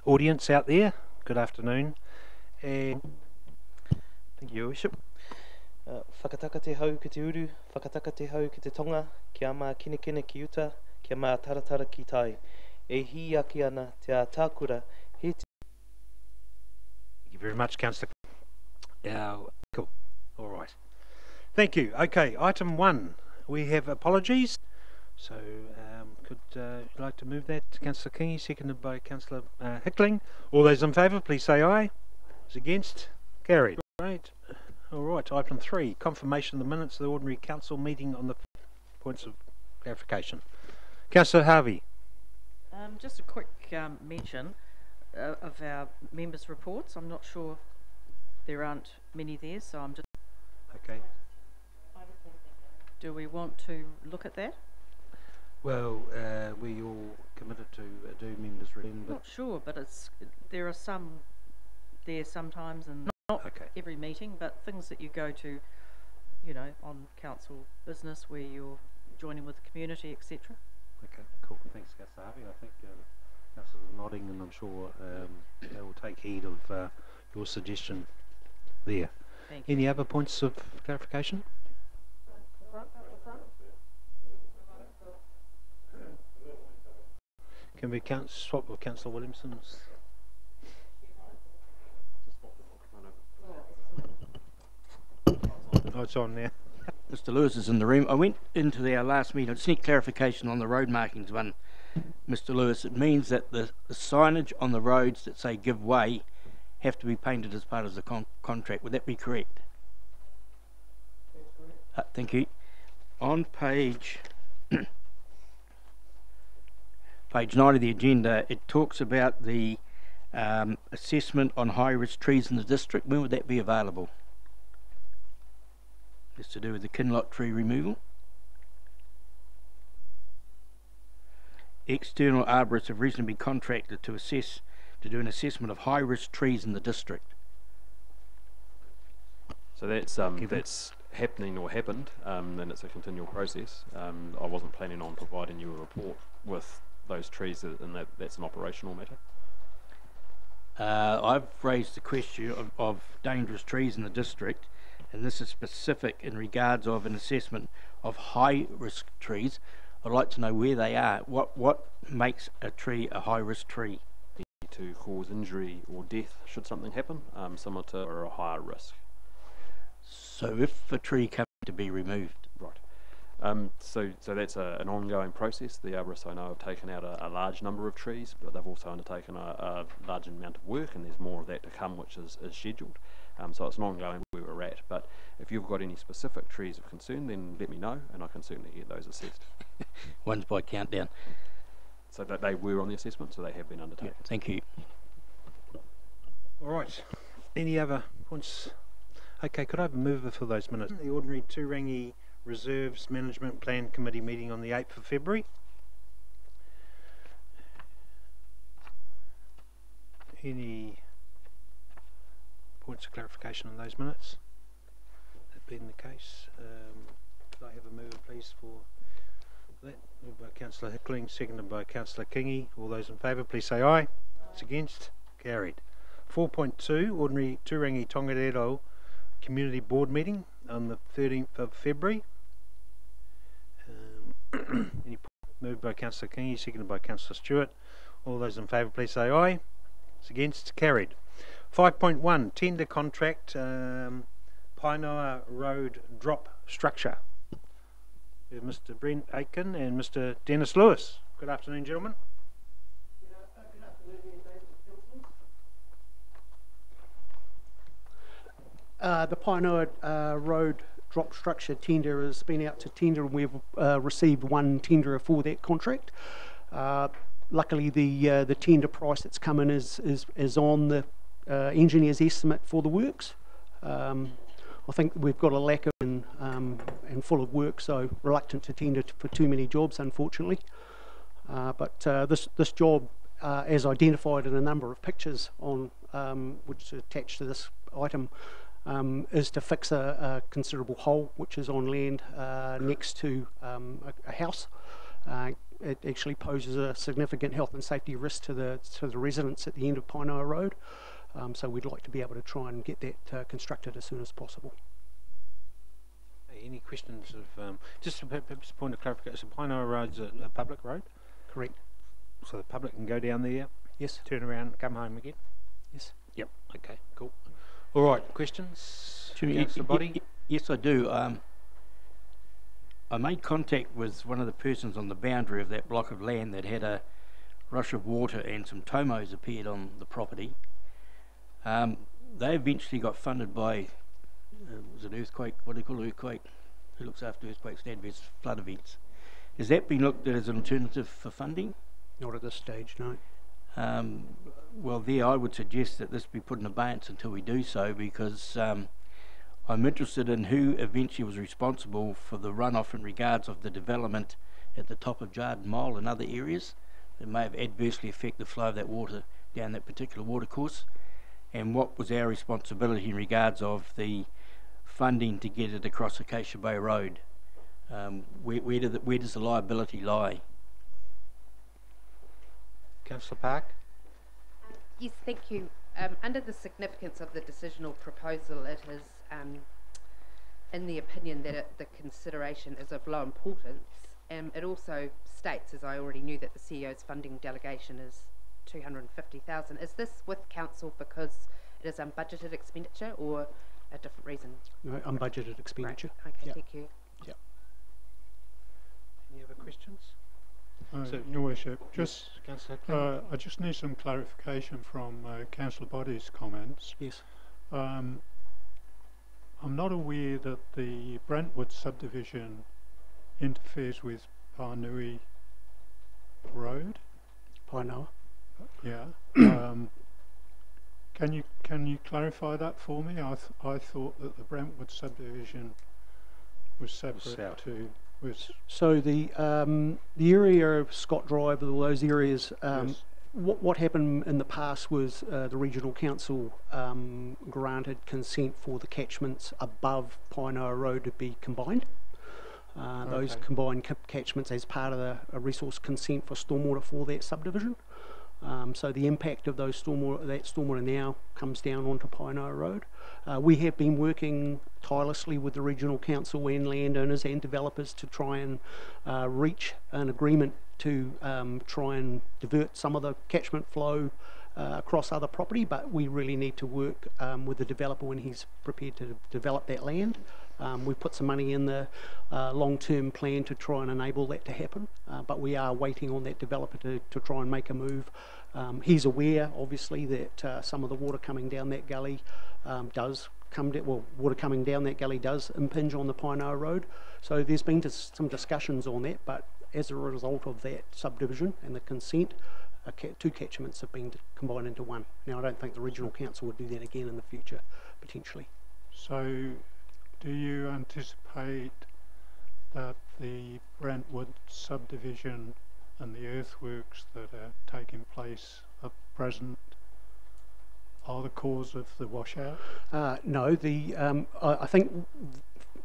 audience out there, good afternoon. And thank you, Your Worship. Whakataka te hau ki te uru, whakataka te hau ki te tonga, kia mā kinekine ki uta, kia mā taratara ki tai. E hi aki ana te a tākura he te... Thank you very much, Councillor. Cool. All right. Thank you. Okay, item 1. We have apologies. So, could you like to move that, Councillor Kingy, seconded by Councillor Hickling? All those in favour, please say aye. Those against? Carried. Great. All right, item 3, confirmation of the minutes of the Ordinary Council meeting on the points of clarification. Councillor Harvey. Just a quick mention of our members' reports. I'm not sure there aren't many there, so I'm just... Okay. Do we want to look at that? Well, we all committed to do members' reading, but... Not sure, but there are some there sometimes, and not okay. Every meeting, but things that you go to, you know, on council business where you're joining with the community, etc. Okay, cool. Thanks, Councillor Harvey. I think Councillor's nodding, and I'm sure they will take heed of your suggestion there. Thank you. Any other points of clarification? Can we swap with Councillor Williamson's? Oh, it's on now. Mr. Lewis is in the room. I went into our last meeting. I just need clarification on the road markings one, Mr. Lewis. It means that the signage on the roads that say give way have to be painted as part of the contract. Would that be correct? Thank you. On page 9 of the agenda, it talks about the assessment on high-risk trees in the district. When would that be available? It's to do with the kinloch tree removal. External arborists have recently been contracted to do an assessment of high-risk trees in the district. So that's happening or happened, and it's a continual process. I wasn't planning on providing you a report with those trees, and that's an operational matter. I've raised the question of dangerous trees in the district, and this is specific in regards of an assessment of high-risk trees. I'd like to know where they are. What makes a tree a high-risk tree? To cause injury or death should something happen, similar to or a higher risk. So if a tree comes to be removed, right? So that's an ongoing process. The arborists I know have taken out a large number of trees, but they've also undertaken a large amount of work, and there's more of that to come, which is scheduled. So it's an ongoing where we're at. But if you've got any specific trees of concern, then let me know, and I can certainly get those assessed. One's by countdown. So that they were on the assessment, so they have been undertaken. Yeah, thank you. All right. Any other points? Okay, could I have a mover for those minutes? The ordinary Turangi Reserves Management Plan Committee meeting on the 8th of February. Any points of clarification on those minutes? That being the case, could I have a mover, please, for that? Moved by Councillor Hickling, seconded by Councillor Kingy. All those in favour, please say aye. Those against? Carried. 4.2, ordinary Turangi Tongariro Community Board meeting on the 13th of February. Moved by Councillor Kingy, seconded by Councillor Stewart. All those in favour, please say aye. Those against? Carried. 5.1, tender contract, Painoa Road drop structure. We have Mr. Brent Aitken and Mr. Dennis Lewis. Good afternoon, gentlemen. Good afternoon, David. The Painoa Road drop structure tender has been out to tender, and we've received one tenderer for that contract. Luckily, the tender price that's come in is on the engineer's estimate for the works. I think we've got a lack of and full of work, so reluctant to tender for too many jobs, unfortunately. But this job, as identified in a number of pictures on which are attached to this item, is to fix a considerable hole which is on land next to a house. it actually poses a significant health and safety risk to the residents at the end of Painoa Road. So we'd like to be able to try and get that constructed as soon as possible. Any questions of just a point of clarification? Painoa Road's a public road, Correct. so the public can go down there, Yes. turn around, come home again. Yes. Yep. Okay. Cool. All right. Questions? Chairman, Councillor Body. Yes, I do. I made contact with one of the persons on the boundary of that block of land that had a rush of water and some tomos appeared on the property. They eventually got funded by, was it earthquake? What do you call it, earthquake? Who looks after earthquakes and adverse flood events? Has that been looked at as an alternative for funding? Not at this stage, no. Well, there I would suggest that this be put in abeyance until we do so, because I'm interested in who eventually was responsible for the runoff in regards of the development at the top of Jarden Mile and other areas that may have adversely affected the flow of that water down that particular watercourse, and what was our responsibility in regards of the funding to get it across Acacia Bay Road. Where does the liability lie? Councillor Park. Yes, thank you. Under the significance of the decisional proposal, it is in the opinion that the consideration is of low importance. It also states, as I already knew, that the CEO's funding delegation is 250,000. Is this with council because it is unbudgeted expenditure or a different reason? No, unbudgeted expenditure. Right. Okay, Yep. thank you. Any other questions? So- Your Worship, Yes, Councillor Clement. I just need some clarification from Councillor Body's comments. Yes. I'm not aware that the Brentwood subdivision interferes with Pārnui Road. Painoa. Yeah. Can you clarify that for me? I thought that the Brentwood subdivision was separate south. to So the area of Scott Drive, all those areas, yes. what happened in the past was the regional council granted consent for the catchments above Painoa Road to be combined. Those Okay. combined catchments as part of a resource consent for stormwater for that subdivision. So the impact of those stormwater now comes down onto Painoa Road. We have been working tirelessly with the regional council and landowners and developers to try and reach an agreement to try and divert some of the catchment flow across other property, but we really need to work with the developer when he's prepared to develop that land. We've put some money in the long-term plan to try and enable that to happen, but we are waiting on that developer to try and make a move. He's aware, obviously, that some of the water coming down that gully water coming down that gully does impinge on the Painoa Road. So there's been some discussions on that, but as a result of that subdivision and the consent, two catchments have been combined into one. Now, I don't think the regional council would do that again in the future, potentially. So, do you anticipate that the Brentwood subdivision and the earthworks that are taking place at present are the cause of the washout? No, I think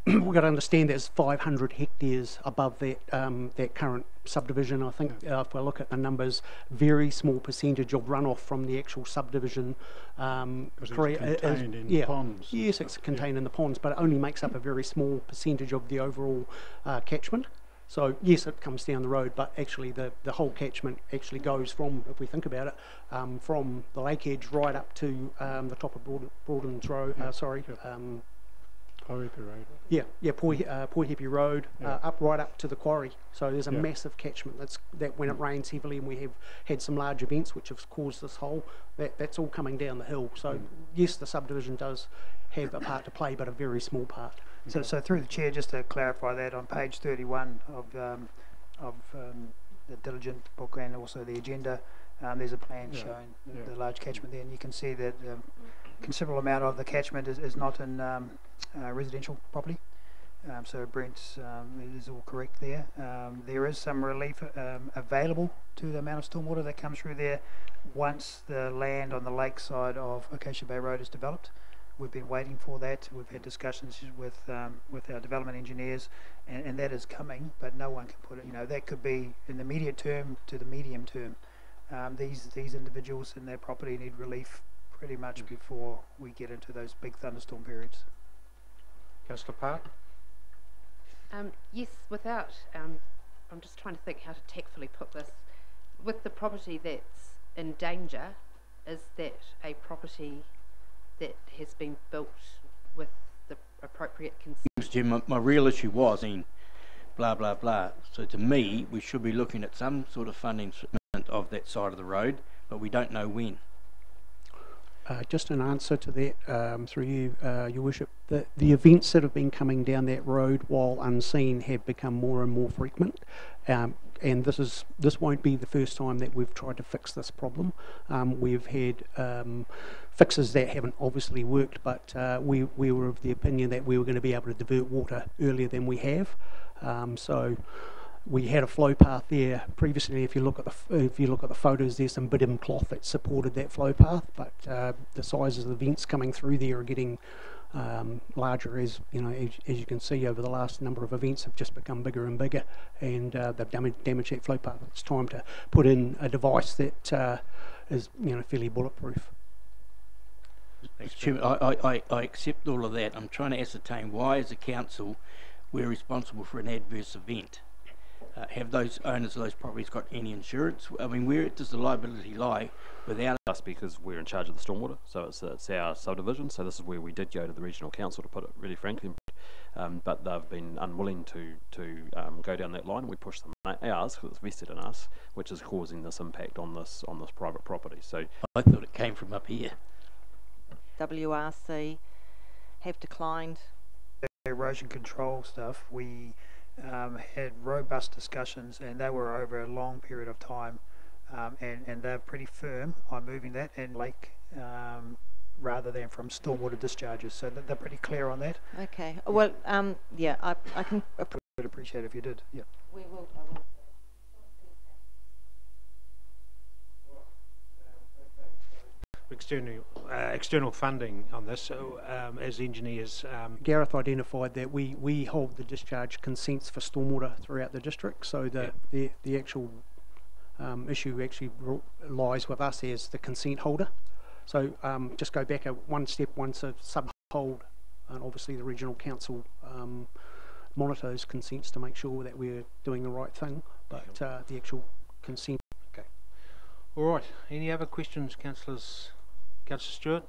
we've got to understand there's 500 hectares above that current subdivision. I think if we look at the numbers, very small percentage of runoff from the actual subdivision. Because it's contained in ponds. Yes, it's contained in the ponds, but it only makes up a very small percentage of the overall catchment. So yes, it comes down the road, but actually the whole catchment actually goes from, if we think about it, from the lake edge right up to the top of Broaden's Road. Poepi Road. Poihipi Road, Yeah. right up to the quarry. So there's a Yeah. massive catchment. That when it rains heavily, and we have had some large events which have caused this hole, that's all coming down the hill. So yes, the subdivision does have a part to play, but a very small part. So through the chair, just to clarify that, on page 31 of the diligent book and also the agenda, there's a plan showing the large catchment there, and you can see that considerable amount of the catchment is not in residential property. So Brent's is all correct there. There is some relief available to the amount of stormwater that comes through there once the land on the lakeside of Acacia Bay Road is developed. We've been waiting for that. We've had discussions with our development engineers, and that is coming, but no one can put it. You know, that could be in the immediate term to the medium term. These individuals in their property need relief pretty much before we get into those big thunderstorm periods. Councillor Park? Yes, without, I'm just trying to think how to tactfully put this. With the property that's in danger, is that a property that has been built with the appropriate consent? Jim, my real issue was in blah, blah, blah. So to me, we should be looking at some sort of funding of that side of the road, but we don't know when. Just an answer to that, through you, Your Worship. The events that have been coming down that road while unseen have become more and more frequent, and this won't be the first time that we've tried to fix this problem. We've had fixes that haven't obviously worked, but we were of the opinion that we were going to be able to divert water earlier than we have. So we had a flow path there previously. If you look at the photos, there's some bitumen cloth that supported that flow path, but the sizes of the vents coming through there are getting larger, as you know, as you can see over the last number of events have just become bigger and bigger, and they've damaged that flow path. It's time to put in a device that is, you know, fairly bulletproof. Thanks, Chairman. I accept all of that. I'm trying to ascertain why, as a council, we're responsible for an adverse event. Have those owners of those properties got any insurance? I mean, where does the liability lie without us? Because we're in charge of the stormwater, so it's our subdivision. So this is where we did go to the regional council, to put it really frankly, but they've been unwilling to go down that line. We pushed them ours because it's vested in us, which is causing this impact on this private property. So I thought it came from up here. WRC have declined. Erosion control stuff, we had robust discussions, and they were over a long period of time, and they're pretty firm on moving that and lake rather than from stormwater discharges, so they're pretty clear on that. Okay, well, yeah, I can Would appreciate it if you did. Yeah. we will. External funding on this. So, as engineers, Gareth identified that we hold the discharge consents for stormwater throughout the district, so the actual issue actually lies with us as the consent holder. So just go back one step, once a sub-hold, and obviously the regional council monitors consents to make sure that we're doing the right thing, but the actual consent. Okay. All right. Any other questions, councillors? Councillor Stewart?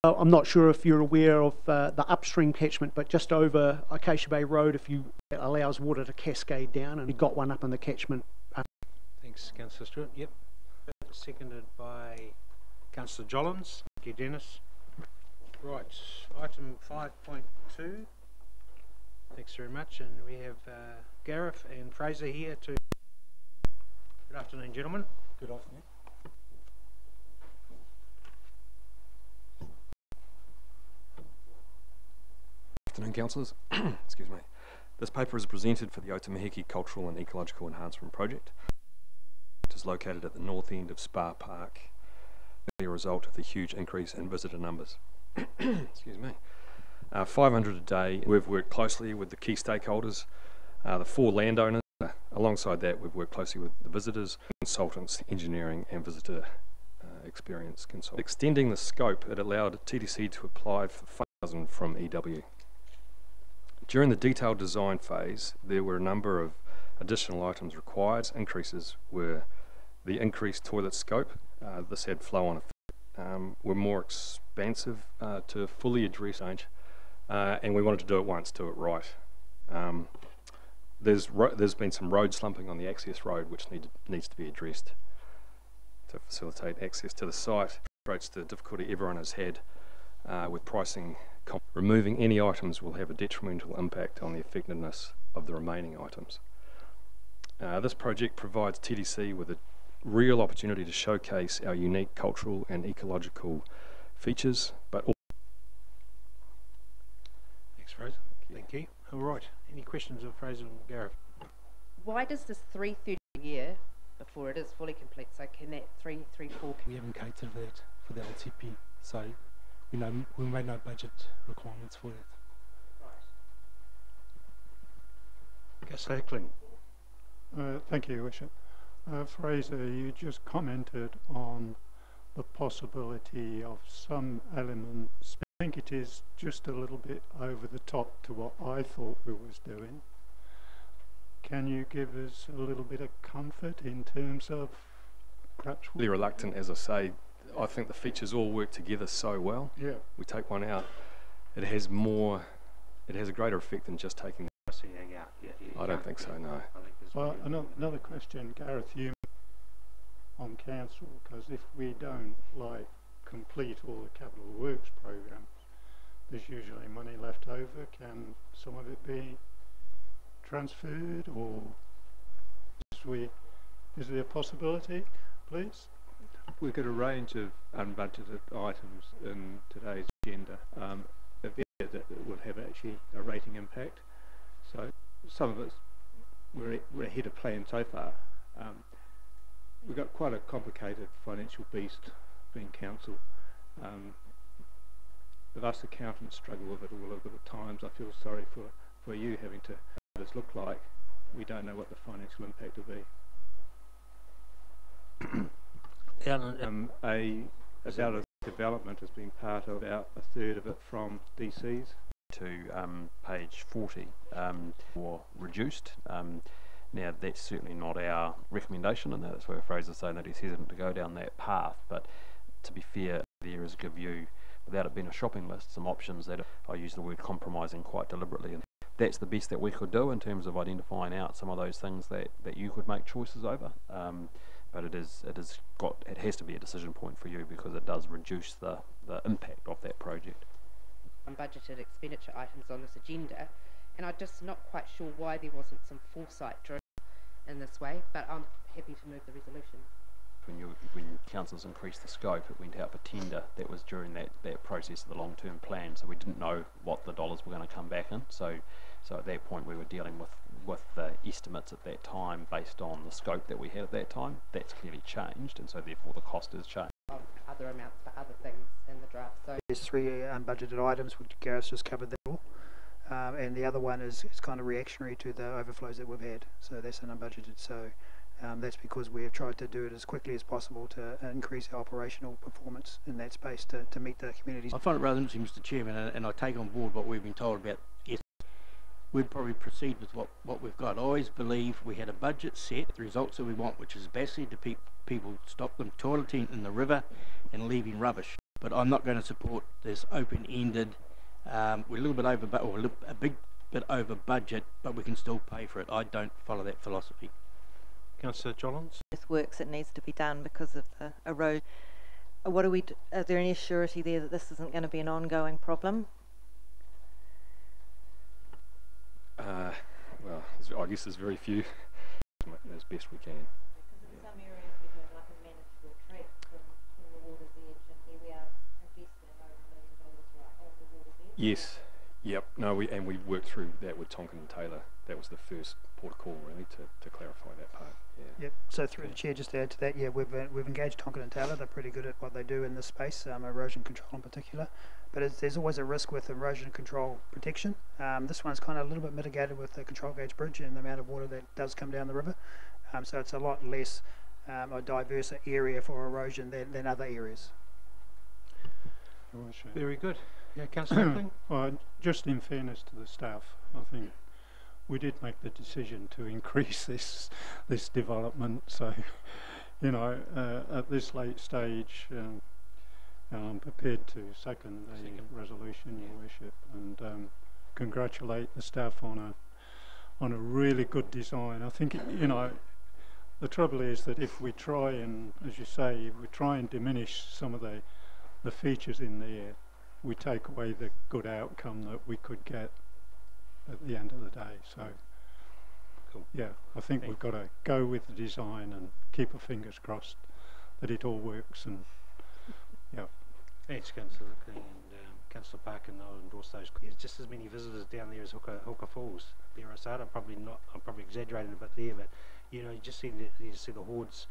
I'm not sure if you're aware of the upstream catchment, but just over Acacia Bay Road, it allows water to cascade down, and we got one up in the catchment. Thanks, Councillor Stewart. Yep. Seconded by Councillor Jollins. Thank you, Dennis. Right, item 5.2. Thanks very much, and we have Gareth and Fraser here to... Good afternoon, gentlemen. Good afternoon. Afternoon, councillors. Excuse me. This paper is presented for the Otamahiki Cultural and Ecological Enhancement Project. It is located at the north end of Spa Park, a result of the huge increase in visitor numbers. Excuse me. 500 a day. We've worked closely with the key stakeholders, the 4 landowners. Alongside that, we've worked closely with the visitors, consultants, engineering and visitor experience consultants. Extending the scope, it allowed TDC to apply for $5,000 from EW. During the detailed design phase, there were a number of additional items required. Increases were the increased toilet scope. This had flow-on effect. Were more expansive to fully address change, and we wanted to do it once, do it right. There's been some road slumping on the access road which needs to be addressed to facilitate access to the site. Approach the difficulty everyone has had with pricing. Removing any items will have a detrimental impact on the effectiveness of the remaining items. This project provides TDC with a real opportunity to showcase our unique cultural and ecological features, but also... Thanks, Fraser. Thank you. All right. Any questions of Fraser and Gareth? Why does this 330 a year before it is fully complete? So can that 334? We haven't catered that for the LTP, so we made no budget requirements for that. Councillor Hickling. Thank you, Your Worship. Fraser, you just commented on the possibility of some elements. I think it is just a little bit over the top to what I thought we was doing. Can you give us a little bit of comfort in terms of perhaps... Really reluctant, as I say. I think the features all work together so well. Yeah. We take one out, it has a greater effect than just taking out. I don't think so, no. Well, another question, Gareth, you on council, because if we don't complete all the capital works programs, there's usually money left over. Can some of it be transferred, or is there a possibility, please? We've got a range of unbudgeted items in today's agenda that would have actually a rating impact. So some of it's we're ahead of plan so far. We've got quite a complicated financial beast being council. Us accountants struggle with it all over the times. I feel sorry for you having to what it look like. We don't know what the financial impact will be. About a development has been part of about a third of it from DCs. To page 40 or reduced. Now that's certainly not our recommendation, and that's where Fraser's saying that he's hesitant to go down that path. But to be fair, there is give you, without it being a shopping list, some options that I use the word compromising quite deliberately, and that's the best that we could do in terms of identifying out some of those things that you could make choices over. But it has to be a decision point for you, because it does reduce the impact of that project. Unbudgeted expenditure items on this agenda, and I'm just not quite sure why there wasn't some foresight driven in this way, but I'm happy to move the resolution. When councils increased the scope, it went out for tender. That was during that process of the long-term plan, so we didn't know what the dollars were going to come back in. So at that point we were dealing with the estimates at that time based on the scope that we had at that time. That's clearly changed, and so therefore the cost has changed. Other amounts for other things in the draft. So there's 3 unbudgeted items, which Gareth just covered that all. And the other one is kind of reactionary to the overflows that we've had. So that's an unbudgeted. So that's because we have tried to do it as quickly as possible to increase our operational performance in that space to meet the communities. I find it rather interesting, Mr. Chairman, and I take on board what we've been told about. Yes, we'd probably proceed with what we've got. I always believe we had a budget set, the results that we want, which is basically to people stop them toileting in the river and leaving rubbish. But I'm not going to support this open-ended. We're a little bit over, or a big bit over budget, but we can still pay for it. I don't follow that philosophy. Councillor Jollins. This works that needs to be done because of the road. Are there any surety there that this isn't going to be an ongoing problem? Well, I guess there's very few, as best we can. Because in some areas we have like a managed retreat from the water's edge, and here we are investing over $1 million right on the water's edge. Yes, yep. No, we worked through that with Tonkin and Taylor. That was the first port of call, really, to clarify that part. Yeah. Yep. So through the chair, just to add to that, we've engaged Tonkin and Taylor. They're pretty good at what they do in this space, erosion control in particular. But there's always a risk with erosion control protection. This one's kind of a little bit mitigated with the control gauge bridge and the amount of water that does come down the river. So it's a lot less a diverse area for erosion than other areas. Very good. Yeah, Councillor Hickling. Well, just in fairness to the staff, I think we did make the decision to increase this development. So, at this late stage, I'm prepared to second the resolution, Your Worship, and congratulate the staff on a really good design. I think the trouble is that if we try and, as you say, if we try and diminish some of the features in there, we take away the good outcome that we could get at the end of the day. So, cool. Yeah, I think we've got to go with the design and keep our fingers crossed that it all works. And yeah. Thanks, Councillor Hickling. And Councillor Park, and I'll endorse those. There's just as many visitors down there as Hooker Falls. Birasada, probably not. I'm probably exaggerating a bit there, but you just see the hordes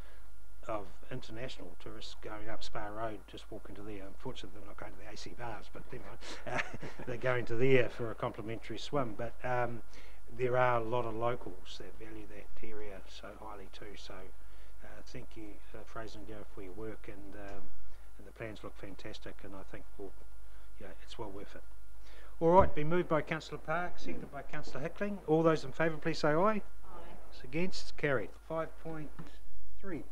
of international tourists going up Spa Road, just walking to there. Unfortunately, they're not going to the AC bars, but they're going to there for a complimentary swim. But there are a lot of locals that value that area so highly too. So thank you, Fraser and Gareth, for your work, and the plans look fantastic, and I think it's well worth it. All right, been moved by Councillor Park, seconded by Councillor Hickling. All those in favour, please say aye. Aye. Against, carried. 5.3.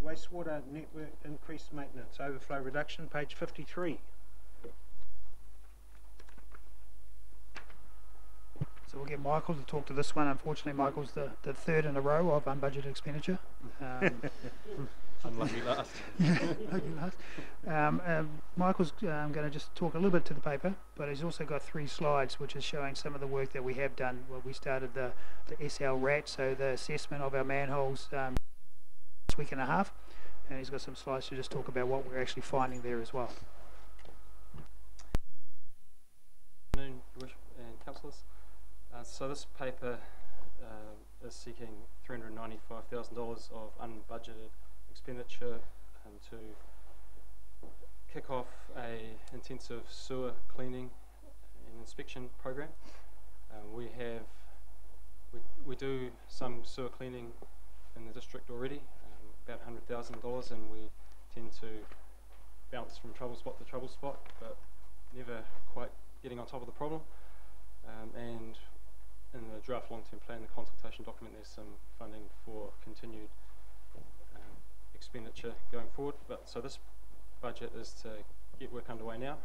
Wastewater network increased maintenance, overflow reduction, page 53. So we'll get Michael to talk to this one. Unfortunately, Michael's the third in a row of unbudgeted expenditure. Unlucky last. Lucky last. Michael's going to just talk a little bit to the paper, but he's also got 3 slides which is showing some of the work that we have done. Well, we started the SL RAT, so the assessment of our manholes this week and a half, and he's got some slides to just talk about what we're actually finding there as well. Good afternoon, Your Worship and councillors. So this paper is seeking $395,000 of unbudgeted expenditure to kick off a intensive sewer cleaning and inspection program. We do some sewer cleaning in the district already, about $100,000, and we tend to bounce from trouble spot to trouble spot, but never quite getting on top of the problem. And in the draft long-term plan, the consultation document, there's some funding for continued expenditure going forward. But so this budget is to get work underway now,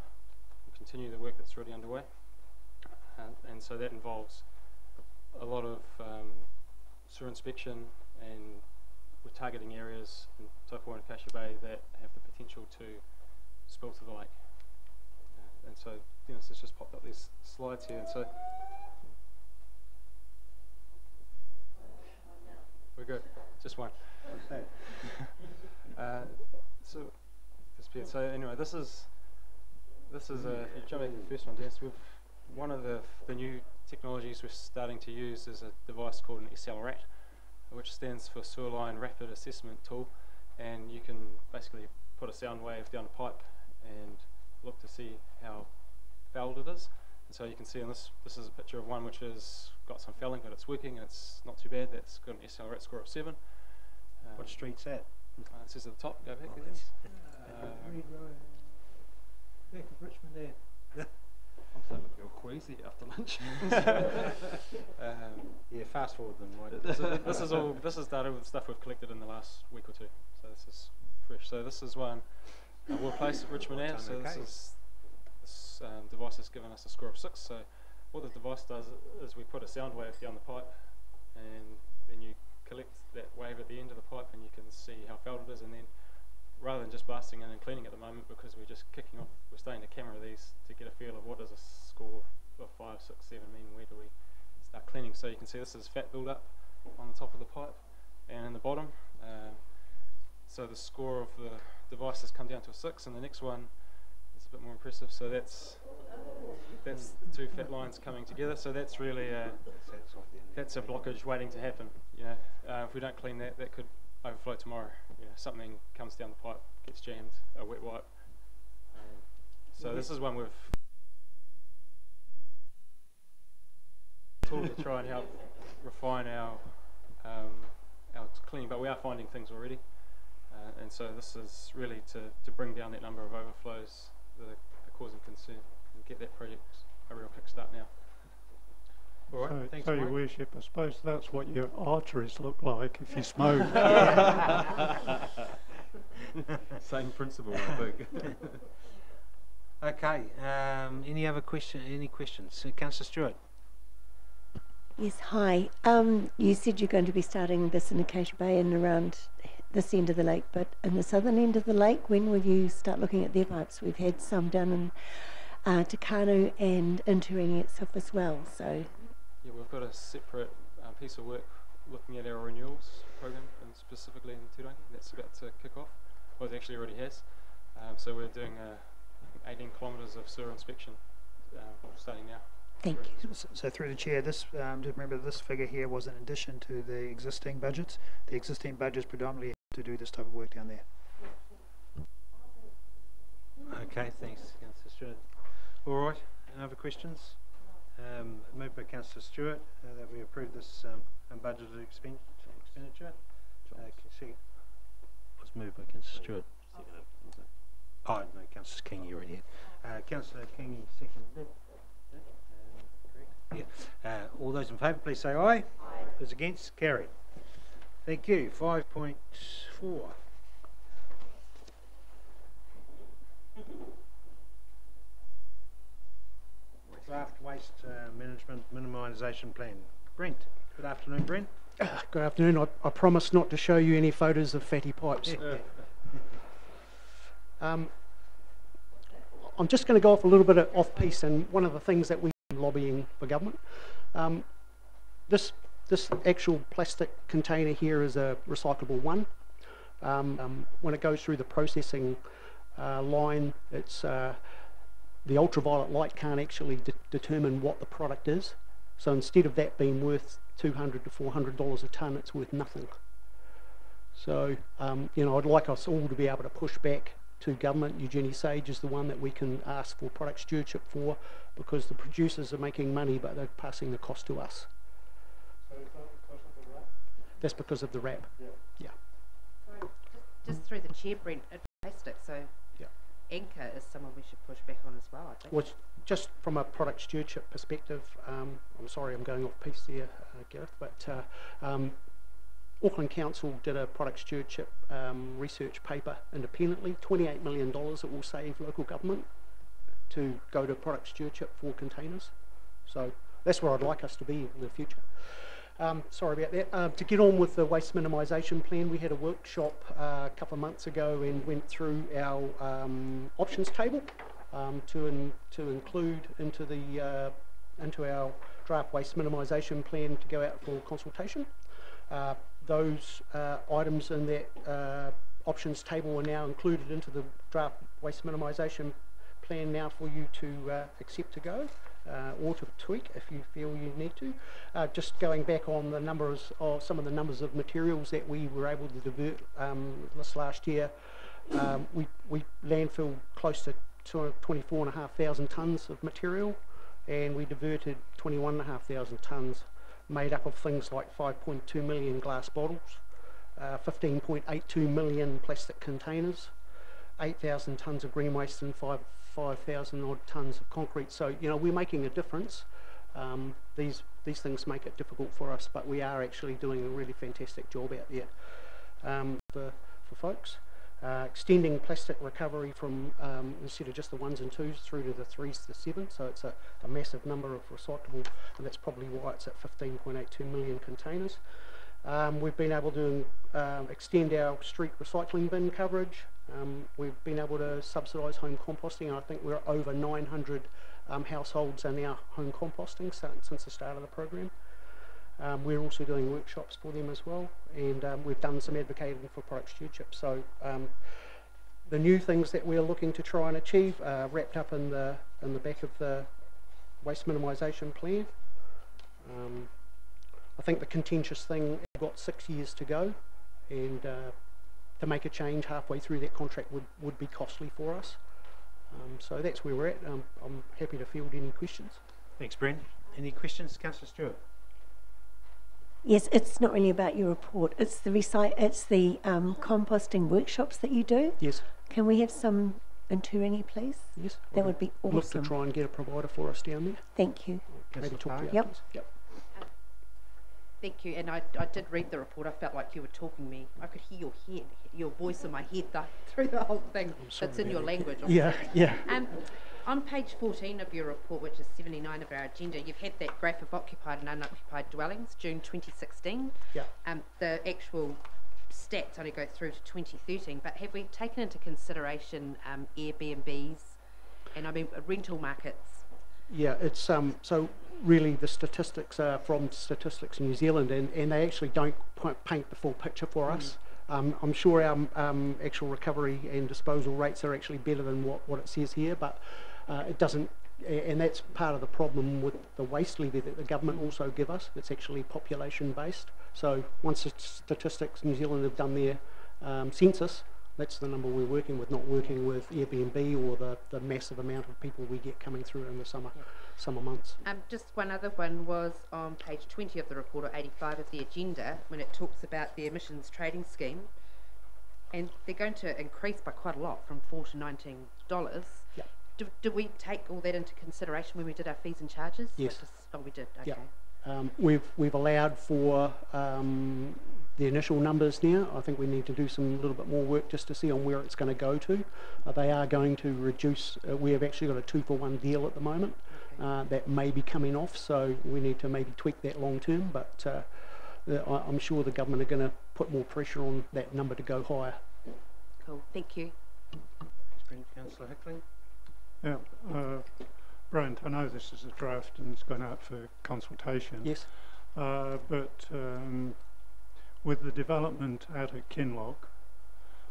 continue the work that's already underway, and so that involves a lot of sewer inspection, and we're targeting areas in Taupo and Acacia Bay that have the potential to spill to the lake. And so Dennis has just popped up these slides here, and so we're good. Just one. So anyway, this is you jump back to the first one, Dennis. One of the new technologies we're starting to use is a device called an SLRAT, which stands for Sewer Line Rapid Assessment Tool, and you can basically put a sound wave down a pipe and look to see how fouled it is. And so you can see on this is a picture of one which has got some fouling, but it's working, and it's not too bad. That's got an SLRAT score of 7. What street's that? It says at the top, go back there. Back of Richmond there. I'm starting to feel queasy after lunch. Yeah, fast forward them, right? This is data with stuff we've collected in the last week or two, so this is fresh. So this is one we'll place at Richmond Ave. So this device has given us a score of 6. So what the device does is we put a sound wave down the pipe, and then you collect that wave at the end of the pipe, and you can see how fouled it is. And then rather than just blasting in and cleaning at the moment, because we're just kicking off, we're starting to camera these to get a feel of what does a score of 5, 6, 7 mean, where do we start cleaning. So you can see this is fat build up on the top of the pipe and in the bottom. So the score of the device has come down to a 6, and the next one is a bit more impressive. So that's the 2 fat lines coming together. So that's really that's a blockage waiting to happen. If we don't clean that, that could overflow tomorrow. Something comes down the pipe, gets jammed, a wet wipe. So this is one we've tool to try and help refine our cleaning, but we are finding things already. And so this is really to bring down that number of overflows that are causing concern and get that project a real kickstart now. All right, thanks, so Mike. Your Worship, I suppose that's what your arteries look like if you smoke. Same principle, I think. Okay, any other any questions? Councillor Stewart. Yes, hi. You said you're going to be starting this in Acacia Bay and around this end of the lake, but in the southern end of the lake, when will you start looking at their pipes? We've had some down in Takanu and in Turangi itself as well. So yeah, we've got a separate piece of work looking at our renewals program, and specifically in Turangi. That's about to kick off. Well, it actually already has. So we're doing 18 kilometres of sewer inspection starting now. Thank you. So through the chair, this just remember this figure here was in addition to the existing budgets. The existing budgets predominantly to do this type of work down there. Okay, thanks, Councillor Stewart. All right, any other questions? Moved by Councillor Stewart that we approve this unbudgeted expenditure. Was moved by Councillor Stewart. Oh, no, Councillor King, you already had. Councillor King, seconded. Correct? Yeah. All those in favour, please say aye. Aye. Those against, carried. Thank you. 5.4. Draft waste management minimisation plan. Brent. Good afternoon, Brent. Good afternoon. I promise not to show you any photos of fatty pipes. I'm just going to go off a little bit off piece, and one of the things that we've been lobbying for government. This actual plastic container here is a recyclable one. When it goes through the processing line, it's the ultraviolet light can't actually determine what the product is. So instead of that being worth $200 to $400 a tonne, it's worth nothing. So, you know, I'd like us all to be able to push back to government. Eugenie Sage is the one that we can ask for product stewardship for, because the producers are making money, but they're passing the cost to us. So is that because of the RAP? That's because of the RAP. Yeah. So just through the chair, Brent, it's plastic, so Yeah. Anchor is someone we should push back on as well, I think. Well, just from a product stewardship perspective, I'm sorry I'm going off piece there, Gareth, but Auckland Council did a product stewardship research paper independently, $28 million it will save local government to go to product stewardship for containers. So that's where I'd like us to be in the future. Sorry about that. To get on with the waste minimisation plan, we had a workshop a couple of months ago and went through our options table to include into our draft waste minimisation plan to go out for consultation. Those items in that options table are now included into the draft waste minimisation plan now for you to accept to go. Or to tweak if you feel you need to. Just going back on the numbers, or some of the numbers of materials that we were able to divert this last year, we landfilled close to 24,500 tonnes of material, and we diverted 21,500 tonnes, made up of things like 5.2 million glass bottles, 15.82 million plastic containers, 8,000 tonnes of green waste, and 5,000 odd tonnes of concrete. So, you know, we're making a difference. These things make it difficult for us, but we are actually doing a really fantastic job out there for folks. Extending plastic recovery from instead of just the 1s and 2s through to the 3s to 7, so it's a massive number of recyclable, and that's probably why it's at 15.82 million containers. We've been able to extend our street recycling bin coverage. We've been able to subsidise home composting, and I think we're over 900 households are now home composting since the start of the program. We're also doing workshops for them as well, and we've done some advocating for product stewardship. So the new things that we're looking to try and achieve are wrapped up in the back of the waste minimisation plan. I think the contentious thing, we've got 6 years to go, and to make a change halfway through that contract would be costly for us. So that's where we're at. I'm happy to field any questions. Thanks, Brent. Any questions, Councillor Stewart? Yes, it's not really about your report. It's the composting workshops that you do. Yes. Can we have some in Turingi, please? Yes. That would be awesome. Look to try and get a provider for us down there. Thank you. Maybe talk to you. Yep. Yep. Thank you, and I did read the report. I felt like you were talking me. I could hear your voice in my head through the whole thing. It's in your language. Yeah, yeah. On page 14 of your report, which is 79 of our agenda, you've had that graph of occupied and unoccupied dwellings, June 2016. Yeah. The actual stats only go through to 2013, but have we taken into consideration Airbnbs and rental markets? Yeah, it's so really the statistics are from Statistics New Zealand, and they actually don't paint the full picture for us. I'm sure our actual recovery and disposal rates are actually better than what it says here, but it doesn't, and that's part of the problem with the waste levy that the government also give us. It's actually population based. So once Statistics New Zealand have done their census, that's the number we're working with, not working with Airbnb or the massive amount of people we get coming through in the summer months. Just one other one was on page 20 of the report, or 85 of the agenda, when it talks about the emissions trading scheme, and they're going to increase by quite a lot, from $4 to $19. Yep. Do we take all that into consideration when we did our fees and charges? Yes. Oh, we did. Okay. Yep. We've allowed for the initial numbers now. I think we need to do some little bit more work just to see on where it's going to go to. They are going to reduce. We have actually got a 2-for-1 deal at the moment. That may be coming off, so we need to maybe tweak that long term, but I'm sure the government are going to put more pressure on that number to go higher. Cool, thank you. Councillor Hickling. Yeah, Brent, I know this is a draft and it's gone out for consultation. Yes. But with the development out at Kinloch,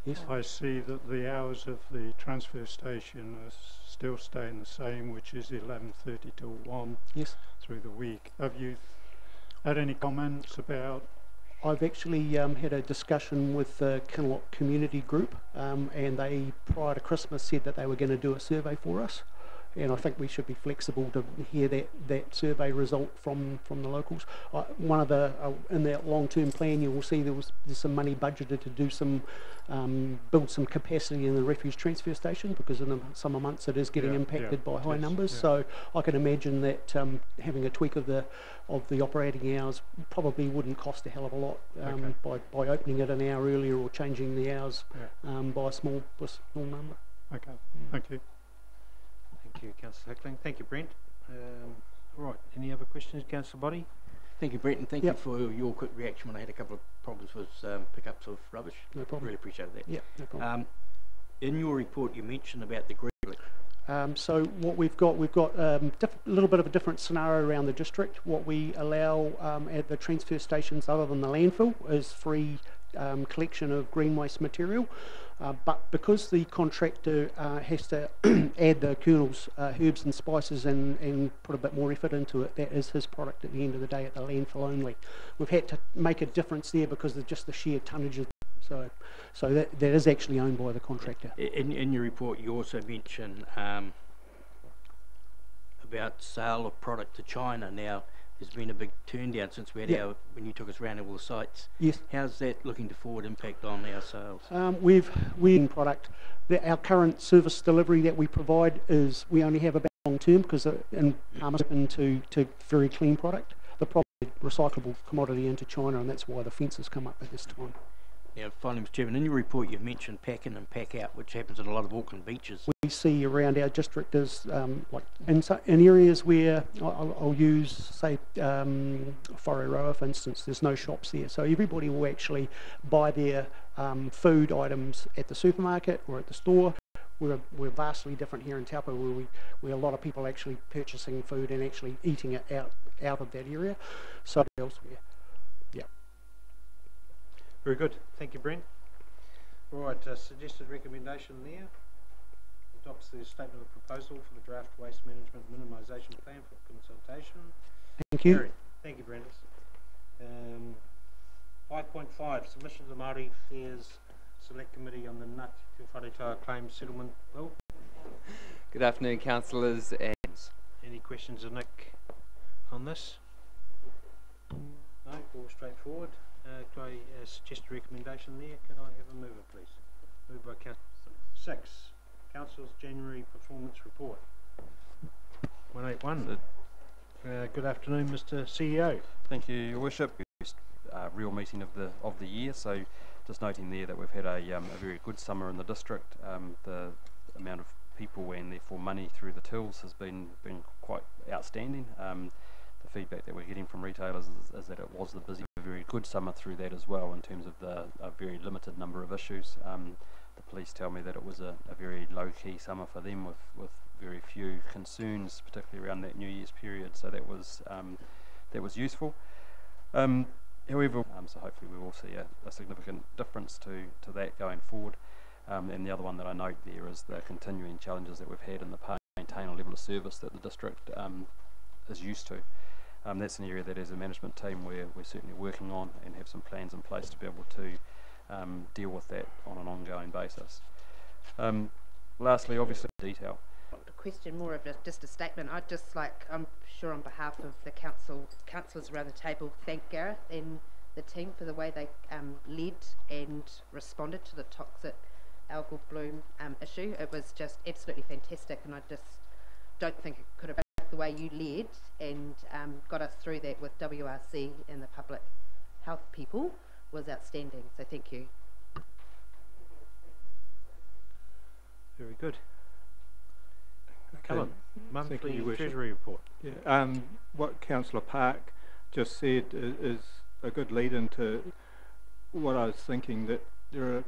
yes, I see that the hours of the transfer station are still staying the same, which is 11:30 till 1 yes, through the week. Have you had any comments about? I've actually had a discussion with the Kinloch Community Group, and they, prior to Christmas, said that they were going to do a survey for us. And I think we should be flexible to hear that survey result from the locals. One of the in that long-term plan, you will see there's some money budgeted to do some build some capacity in the refuse transfer station, because in the summer months it is getting impacted by high numbers. So I can imagine that having a tweak of the operating hours probably wouldn't cost a hell of a lot by opening it an hour earlier or changing the hours by a small number. Okay, thank you. Thank you, Councillor Hickling. Thank you, Brent. All right, any other questions, Councillor Boddy? Thank you, Brent, and thank you for your quick reaction when I had a couple of problems with pickups of rubbish. No problem. Really appreciated that. Yeah, no problem. In your report, you mentioned about the green. So what we've got a little bit of a different scenario around the district. What we allow at the transfer stations, other than the landfill, is free collection of green waste material. But because the contractor has to add the kernels, herbs and spices and put a bit more effort into it, that is his product at the end of the day at the landfill only. We've had to make a difference there because of just the sheer tonnage. So that is actually owned by the contractor. In your report, you also mention about sale of product to China. Now, there's been a big turn down since we had when you took us around all the sites. Yes. How's that looking to forward impact on our sales? We've product. Our current service delivery that we provide is we only have about long term, because in Palmer's open to very clean product. The problem is recyclable commodity into China, and that's why the fences come up at this time. Yeah, finally, Mr. Chairman, in your report you've mentioned pack in and pack out, which happens at a lot of Auckland beaches. We see around our district is like in areas where I'll use, say, Whareroa, for instance. There's no shops there, so everybody will actually buy their food items at the supermarket or at the store. We're vastly different here in Taupo, where a lot of people are actually purchasing food and actually eating it out of that area. So elsewhere. Very good. Thank you, Brent. All right, suggested recommendation there. Adopts the statement of proposal for the draft waste management minimisation plan for consultation. Thank you. Thank you, Brent. 5.5, submission to the Māori Affairs Select Committee on the Ngāti Te Wharetoa Claims Settlement Bill. Good afternoon, councillors. And any questions of Nick on this? No, all straightforward. Could I suggest a recommendation there? Could I have a mover, please? Moved by Councillor 6. Council's January Performance Report. 181. Good afternoon, Mr. CEO. Thank you, Your Worship. Real meeting of the year. So, just noting there that we've had a very good summer in the district. The amount of people and therefore money through the tills has been quite outstanding. The feedback that we're getting from retailers is that it was a very good summer through that as well, in terms of a very limited number of issues. The police tell me that it was a very low-key summer for them, with very few concerns, particularly around that New Year's period. So that was useful. However, so hopefully we will see a significant difference to that going forward. And the other one that I note there is the continuing challenges that we've had in the maintain a level of service that the district is used to. That's an area that as a management team we're certainly working on and have some plans in place to be able to deal with that on an ongoing basis. Lastly, obviously, detail. A question, more of just a statement. I'd just like, I'm sure on behalf of the councillors around the table, thank Gareth and the team for the way they led and responded to the toxic algal bloom issue. It was just absolutely fantastic, and I just don't think it could have been the way you led and got us through that with WRC and the public health people was outstanding. So thank you. Very good. Okay. Monthly Your Worship. Treasury report. Yeah. What Councillor Park just said is a good lead into what I was thinking, that there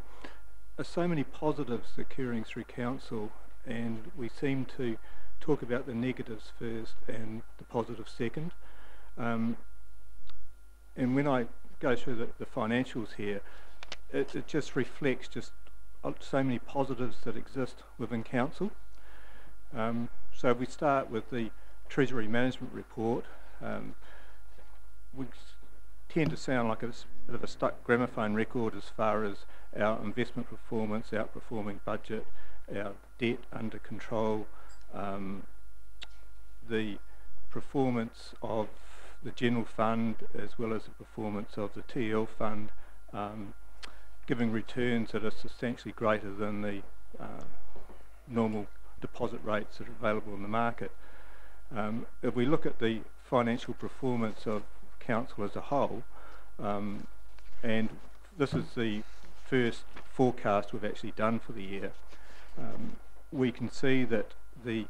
are so many positives occurring through council, and we seem to talk about the negatives first and the positives second. And when I go through the financials here, it just reflects just so many positives that exist within council. So if we start with the Treasury Management Report, we tend to sound like a bit of a stuck gramophone record as far as our investment performance, outperforming budget, our debt under control, the performance of the general fund as well as the performance of the TL fund, giving returns that are substantially greater than the normal deposit rates that are available in the market. If we look at the financial performance of council as a whole, and this is the first forecast we've actually done for the year, we can see that the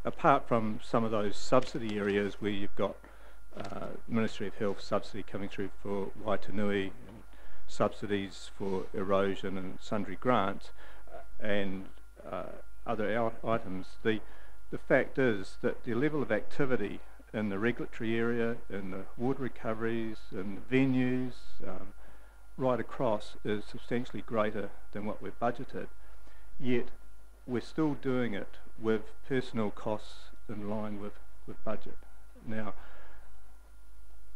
apart from some of those subsidy areas where you've got Ministry of Health subsidy coming through for Waitanui and subsidies for erosion and sundry grants and other items, the fact is that the level of activity in the regulatory area, in the water recoveries, in the venues, right across is substantially greater than what we've budgeted. Yet we're still doing it with personnel costs in line with budget. Now,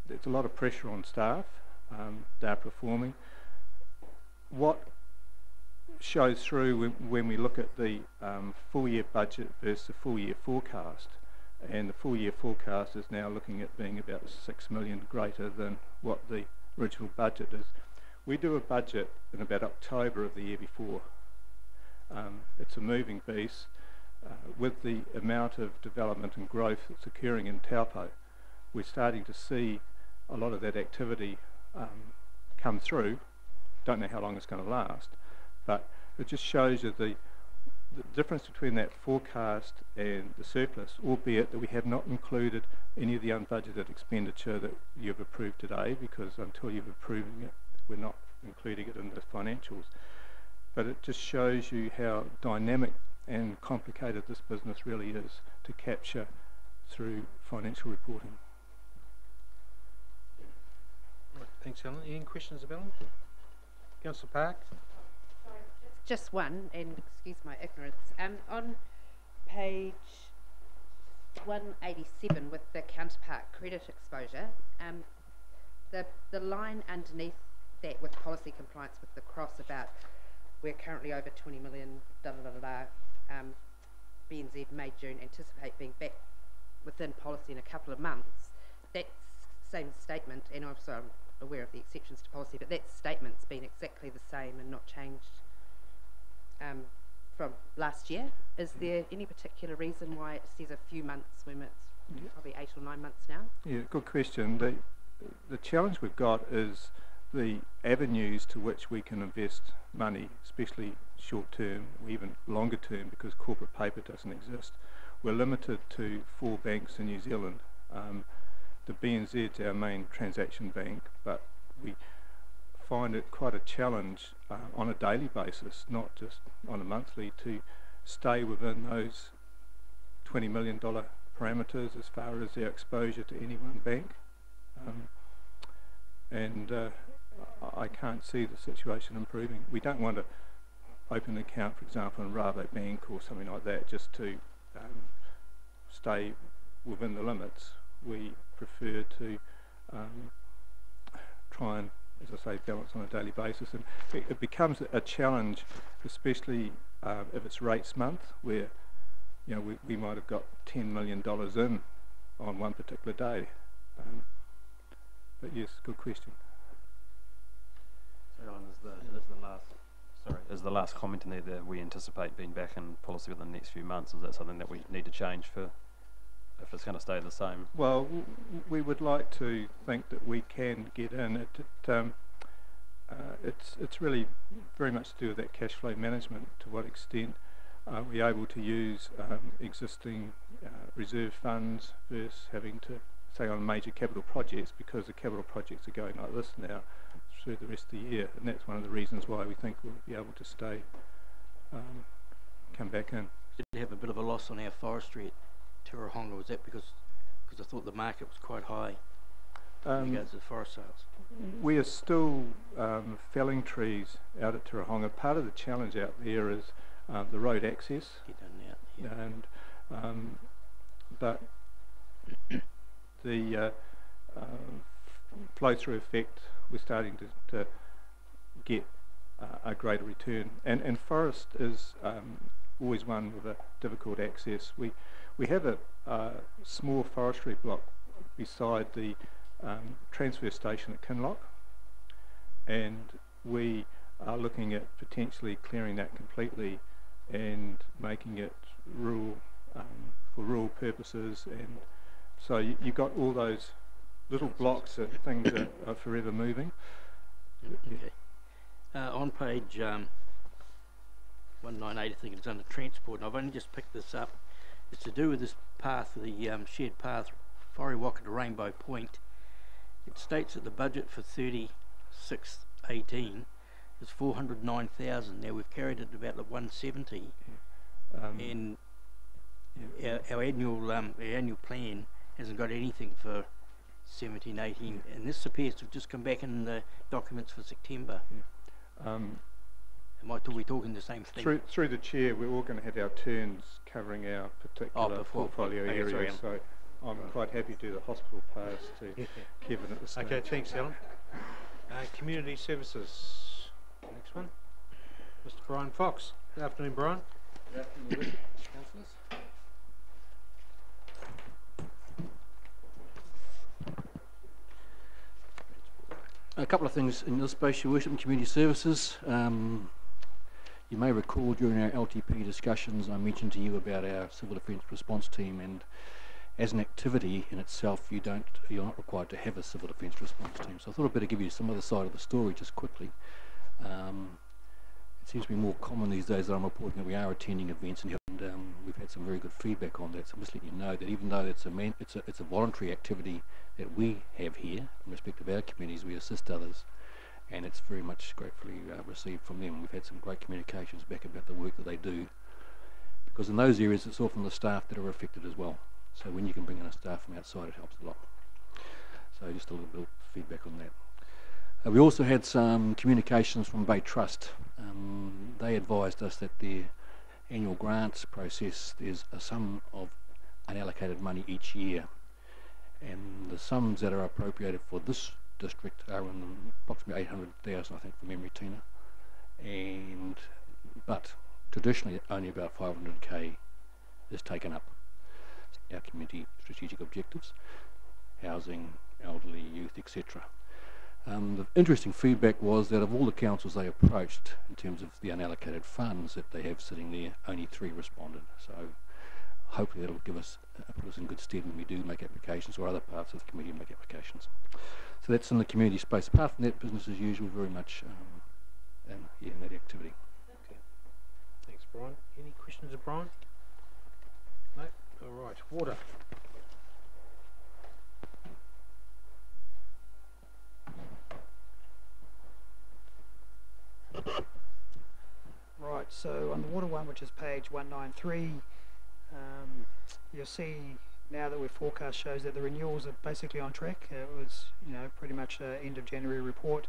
there's a lot of pressure on staff. They're performing. What shows through when we look at the full year budget versus the full year forecast, and the full year forecast is now looking at being about 6 million greater than what the original budget is. We do a budget in about October of the year before. It's a moving beast. With the amount of development and growth that's occurring in Taupo, we're starting to see a lot of that activity come through. Don't know how long it's going to last, but it just shows you the difference between that forecast and the surplus, albeit that we have not included any of the unbudgeted expenditure that you've approved today, because until you've approved it, we're not including it in the financials. But it just shows you how dynamic and complicated this business really is to capture through financial reporting. Right, thanks, Alan. Any questions of Alan? Councillor Park? Sorry, just one, and excuse my ignorance. On page 187 with the counterpart credit exposure, the line underneath that with policy compliance with the cross about we're currently over 20 million, BNZ May, June, anticipate being back within policy in a couple of months. That same statement, and also I'm aware of the exceptions to policy, but that statement's been exactly the same and not changed from last year. Is there any particular reason why it says a few months when it's probably 8 or 9 months now? Yeah, good question. The challenge we've got is the avenues to which we can invest money, especially short term or even longer term, because corporate paper doesn't exist. We're limited to 4 banks in New Zealand. The BNZ's our main transaction bank, but we find it quite a challenge on a daily basis, not just on a monthly, to stay within those $20 million parameters as far as our exposure to any one bank. and I can't see the situation improving. We don't want to open an account, for example, in Rabobank Bank or something like that, just to stay within the limits. We prefer to try and, as I say, balance on a daily basis, and it becomes a challenge, especially if it's rates month, where we might have got $10 million in on one particular day. But yes, good question. So, is the last comment in there that we anticipate being back in policy within the next few months? Is that something that we need to change for, if it's going to stay the same? Well, we would like to think that we can get in. It's really very much to do with that cash flow management. To what extent are we able to use existing reserve funds versus having to, say, on major capital projects, because the capital projects are going like this now through the rest of the year, and that's one of the reasons why we think we'll be able to stay, come back in. Did have a bit of a loss on our forestry at Turahonga? Was that because I thought the market was quite high in regards to the forest sales? We are still felling trees out at Turahonga. Part of the challenge out there is the road access, and but the flow-through effect, we're starting to get a greater return. And forest is always one with a difficult access. We have a small forestry block beside the transfer station at Kinloch, and we are looking at potentially clearing that completely and making it rural, for rural purposes. And so you've got all those little blocks that things are forever moving. Okay. On page 198, I think it's under transport, and I've only just picked this up. It's to do with this path, the shared path, Whariwaka to Rainbow Point. It states that the budget for 36/18 is 409,000. Now we've carried it to about 170, and our annual plan hasn't got anything for 17/18, and this appears to have just come back in the documents for September. Are we talking the same thing? Through the chair, we're all going to have our turns covering our particular portfolio area, so I'm quite happy to do the hospital pass to Kevin at the stage. Okay, thanks, Alan. Community Services, next one. Mr. Brian Fox. Good afternoon, Brian. Good afternoon, councillors. A couple of things in this space, Your Worship, and Community Services. You may recall during our LTP discussions I mentioned to you about our Civil Defence Response Team, and as an activity in itself you're not required to have a Civil Defence Response Team. So I thought I'd better give you some other side of the story just quickly. It seems to be more common these days that I'm reporting that we are attending events, and we've had some very good feedback on that. So I'm just letting you know that even though it's a voluntary activity that we have here in respect of our communities, we assist others, and it's very much gratefully received from them. We've had some great communications back about the work that they do, because in those areas it's often the staff that are affected as well. So when you can bring in a staff from outside, it helps a lot. So just a little bit of feedback on that. We also had some communications from Bay Trust. They advised us that their annual grants process, there's a sum of unallocated money each year, and the sums that are appropriated for this district are in approximately 800,000, I think, from memory, Tina. But traditionally only about 500k is taken up. Our community strategic objectives, housing, elderly, youth, etc. The interesting feedback was that of all the councils they approached in terms of the unallocated funds that they have sitting there, only 3 responded. So hopefully that'll give us, put us in good stead when we do make applications, or other parts of the committee make applications. So that's in the community space. Apart from that, business as usual, very much in that activity. Okay. Thanks, Brian. Any questions of Brian? No? All right. Water. Right, so on the water one, which is page 193, you'll see now that we've forecast shows that the renewals are basically on track. It was, pretty much end of January report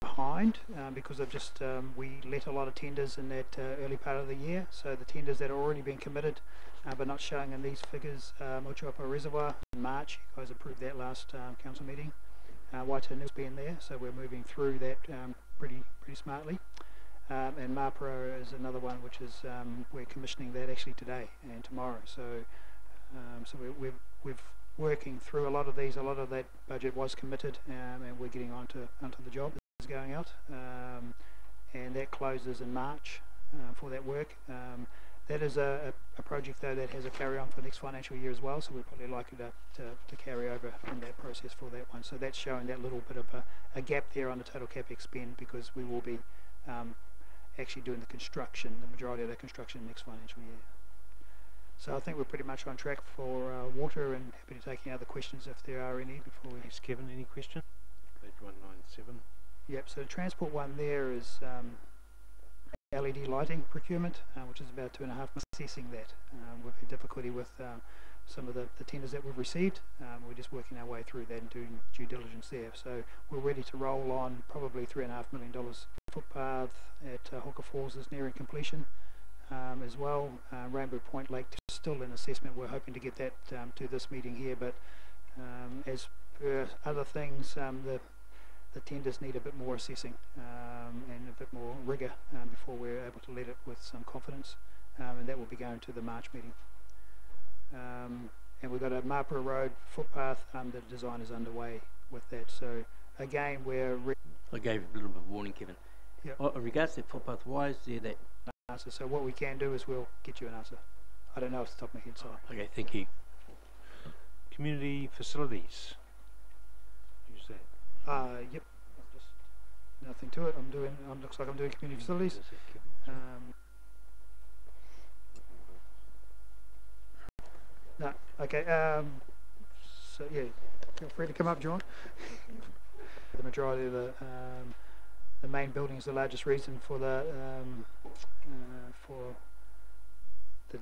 behind because of just we let a lot of tenders in that early part of the year. So the tenders that are already been committed but not showing in these figures, Motuapa Reservoir in March, you guys approved that last council meeting. Waitanu's been there, so we're moving through that pretty smartly. And Mapara is another one which is we're commissioning that actually today and tomorrow. So we've working through a lot of these. A lot of that budget was committed, and we're getting onto the job that's going out, and that closes in March for that work. That is a project though that has a carry on for the next financial year as well, so we're probably likely to carry over in that process for that one. So that's showing that little bit of a gap there on the total capex spend, because we will be actually doing the construction, the majority of the construction next financial year. So I think we're pretty much on track for water, and happy to take any other questions if there are any before we... Thanks, Kevin. Any question? Page 197. Yep, so the transport one there is LED lighting procurement, which is about 2.5 months. Assessing that. We've had difficulty with some of the tenders that we've received. We're just working our way through that and doing due diligence there. So we're ready to roll on probably $3.5 million. Footpath at Hoka Falls is nearing completion as well. Rainbow Point Lake is still in assessment. We're hoping to get that to this meeting here, but as per other things, the tenders need a bit more assessing and a bit more rigour before we're able to let it with some confidence, and that will be going to the March meeting. And we've got a Mapara Road footpath, the design is underway with that. So again, I gave you a little bit of warning, Kevin. Yep. In regards to that footpath, why is there that... answer. So what we can do is we'll get you an answer. I don't know off the top of my head, so. Okay, thank you. Community facilities. Who's that? Yep. Just nothing to it. Looks like I'm doing community facilities. No. Okay. So yeah, feel free to come up, John. The majority of the main building is the largest reason for the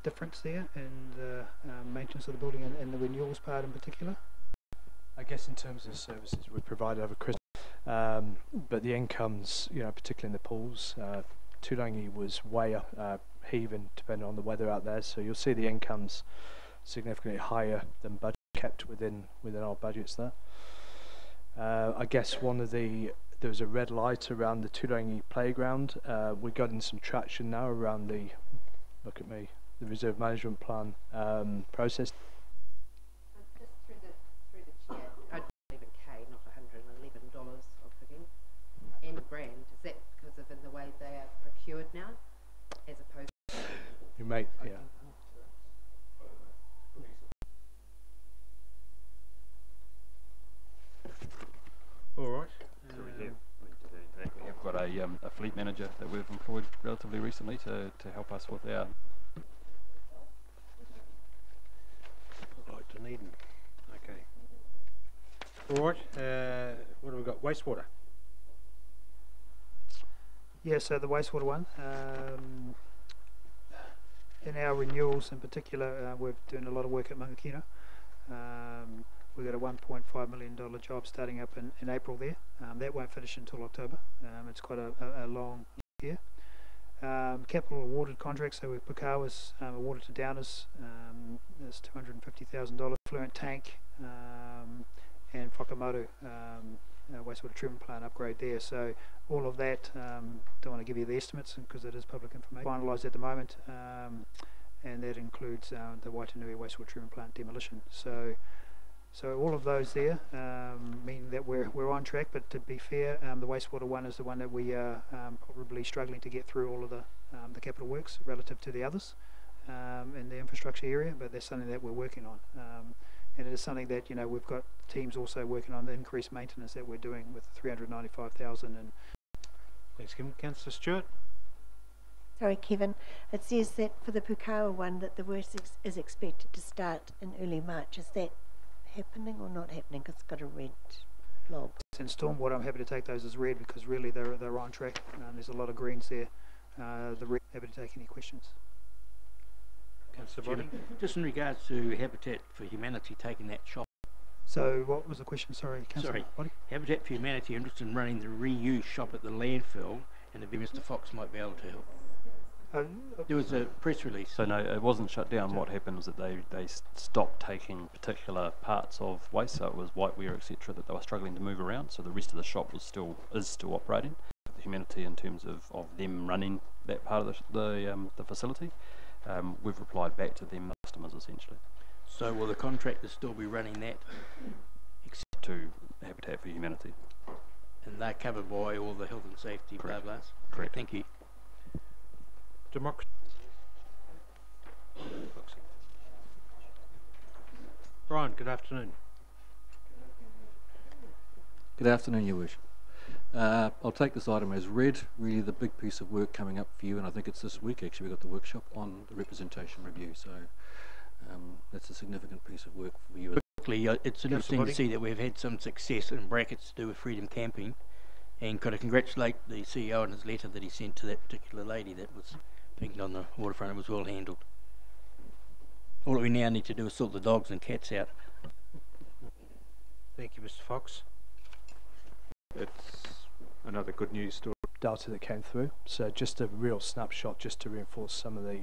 difference there, and maintenance of the building and the renewals part in particular. I guess in terms of services we provide over Christmas, but the incomes, particularly in the pools, Turangi was way up, heaving depending on the weather out there. So you'll see the incomes significantly higher than budget, kept within our budgets there. I guess there was a red light around the Turangi playground. We're getting some traction now around the reserve management plan process. Just through the chair, I'd even K, not $111 I'm thinking, and grand. Is that because of in the way they are procured now, as opposed to... You may, yeah. All right. So we have got a fleet manager that we've employed relatively recently to help us with our... Right, Dunedin. Okay. All right. What have we got? Wastewater. Yeah, so the wastewater one. In our renewals in particular, we're doing a lot of work at Mangakino. We've got a $1.5 million job starting up in April there. That won't finish until October. It's quite a long year. Capital awarded contracts, so Pukawa's awarded to Downers. There's $250,000 fluent tank and Whakamotu wastewater treatment plant upgrade there. So all of that, don't want to give you the estimates because it is public information. Finalised at the moment, and that includes the Waitanui wastewater treatment plant demolition. So all of those there mean that we're on track, but to be fair, the wastewater one is the one that we are probably struggling to get through all of the capital works relative to the others in the infrastructure area, but that's something that we're working on. And it is something that we've got teams also working on the increased maintenance that we're doing with $395,000. And thanks, Kim. Councillor Stewart. Sorry, Kevin. It says that for the Pukawa one that the work is expected to start in early March. Is that happening or not happening? Because it's got a red blob. And stormwater, I'm happy to take those as red because really they're on track. There's a lot of greens there. Happy to take any questions. Councillor Body? Just in regards to Habitat for Humanity taking that shop. So what was the question? Sorry, Councillor Sorry, Body? Habitat for Humanity are interested in running the reuse shop at the landfill, and if Mr. Fox might be able to help. There was a press release. So no, it wasn't shut down. What happened was that they stopped taking particular parts of waste, so it was whiteware, etc., that they were struggling to move around. So the rest of the shop is still operating. The Humanity, in terms of them running that part of the facility, we've replied back to them customers essentially. So will the contractor still be running that? Except to Habitat for Humanity. And they're covered by all the health and safety blah blahs? Correct. Thank you. Democracy. Brian, good afternoon. Good afternoon, Your Worship. I'll take this item as read. Really the big piece of work coming up for you, and I think it's this week actually, we've got the workshop on the representation review, so that's a significant piece of work for you. Quickly, it's interesting to see that we've had some success in brackets to do with freedom camping, and could I congratulate the CEO on his letter that he sent to that particular lady that was picked on the waterfront. It was well handled. All that we now need to do is sort the dogs and cats out. Thank you, Mr. Fox. It's another good news story. Data that came through. So just a real snapshot just to reinforce some of the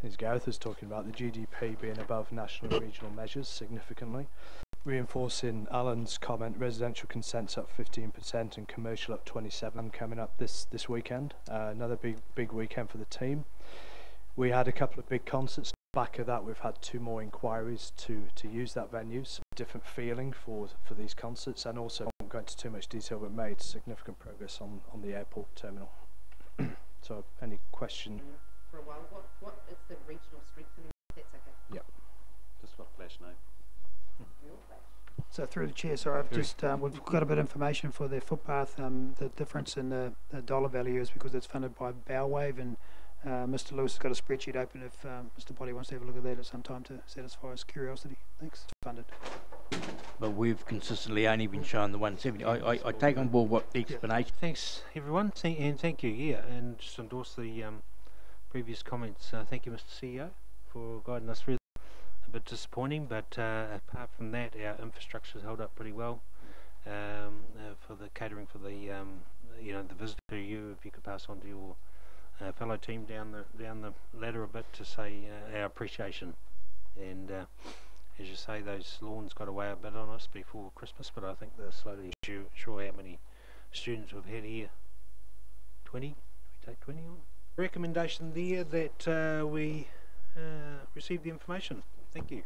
things Gareth was talking about, the GDP being above national and regional measures significantly. Reinforcing Alan's comment, residential consents up 15% and commercial up 27% coming up this weekend. Another big weekend for the team. We had a couple of big concerts. Back of that, we've had 2 more inquiries to use that venue. So different feeling for these concerts, and also I won't go into too much detail, but made significant progress on the airport terminal. So, any question? For a while, what is the regional strengthening? That's okay. Yep. Just got a flash name. So through the chair, sorry, I've just we've got a bit of information for the footpath. The difference in the dollar value is because it's funded by Bowwave, and Mr. Lewis has got a spreadsheet open if Mr. Body wants to have a look at that at some time to satisfy his curiosity. Thanks. It's funded. But we've consistently only been shown the 170. I take on board what the explanation. Thanks, everyone, and thank you. Yeah, and just endorse the previous comments. Thank you, Mr. CEO, for guiding us through. A bit disappointing, but apart from that, our infrastructure's held up pretty well. For the catering for the the visitor to you, if you could pass on to your fellow team down the ladder a bit to say our appreciation. And as you say, those lawns got away a bit on us before Christmas, but I think they're slowly sure how many students we've had here. 20? We take 20 on. Recommendation there that we receive the information. Thank you.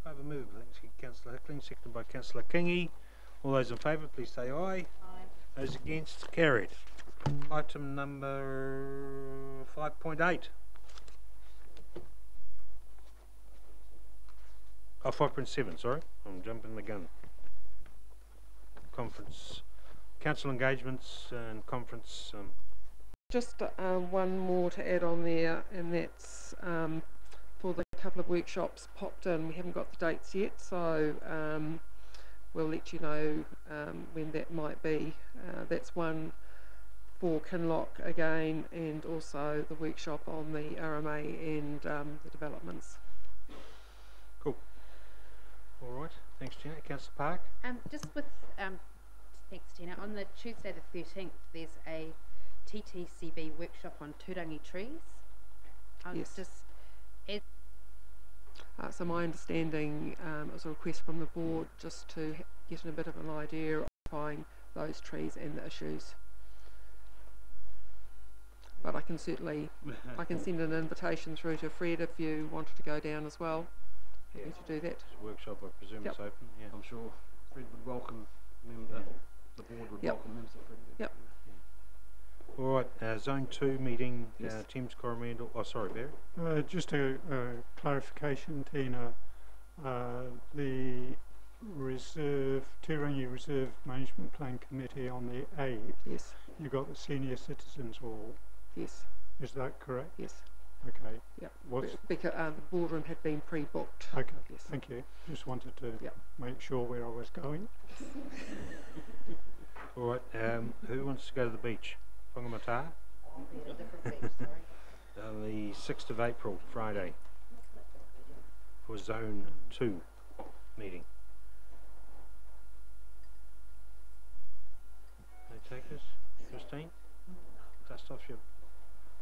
I have a move. Thanks, Councillor Hickling, seconded by Councillor Kingy. All those in favour, please say aye. Aye. Those against, carried. Item number 5.8. Oh, 5.7, sorry. I'm jumping the gun. Conference. Council engagements and conference. Just one more to add on there, and that's for the couple of workshops popped in. We haven't got the dates yet, so we'll let you know when that might be. That's one for Kinloch again, and also the workshop on the RMA and the developments. Cool. All right. Thanks, Tina. Councillor Park. Just with thanks, Tina. On the Tuesday the 13th, there's a TTCB workshop on turangi trees. Yes. So my understanding, it was a request from the board just to get a bit of an idea of identifying those trees and the issues. But I can certainly, I can send an invitation through to Fred if you wanted to go down as well. Happy to do that. It's a workshop, I presume it's open. Yeah. I'm sure Fred would welcome the board would welcome members of Fred. Yep. All right, Zone 2 meeting, Thames Coromandel. Oh, sorry, Barry. Just a clarification, Tina. The Turangi Reserve Management Plan Committee on the 8th. Yes. You got the Senior Citizens Hall. Yes. Is that correct? Yes. Okay. Yep. What's because the boardroom had been pre-booked. okay. Yes. Thank you. Just wanted to make sure where I was going. All right. Who wants to go to the beach? Whangamata? I'll be at a different beach, sorry. The 6th of April, Friday. for Zone 2 meeting. No takers? Christine? Dust off your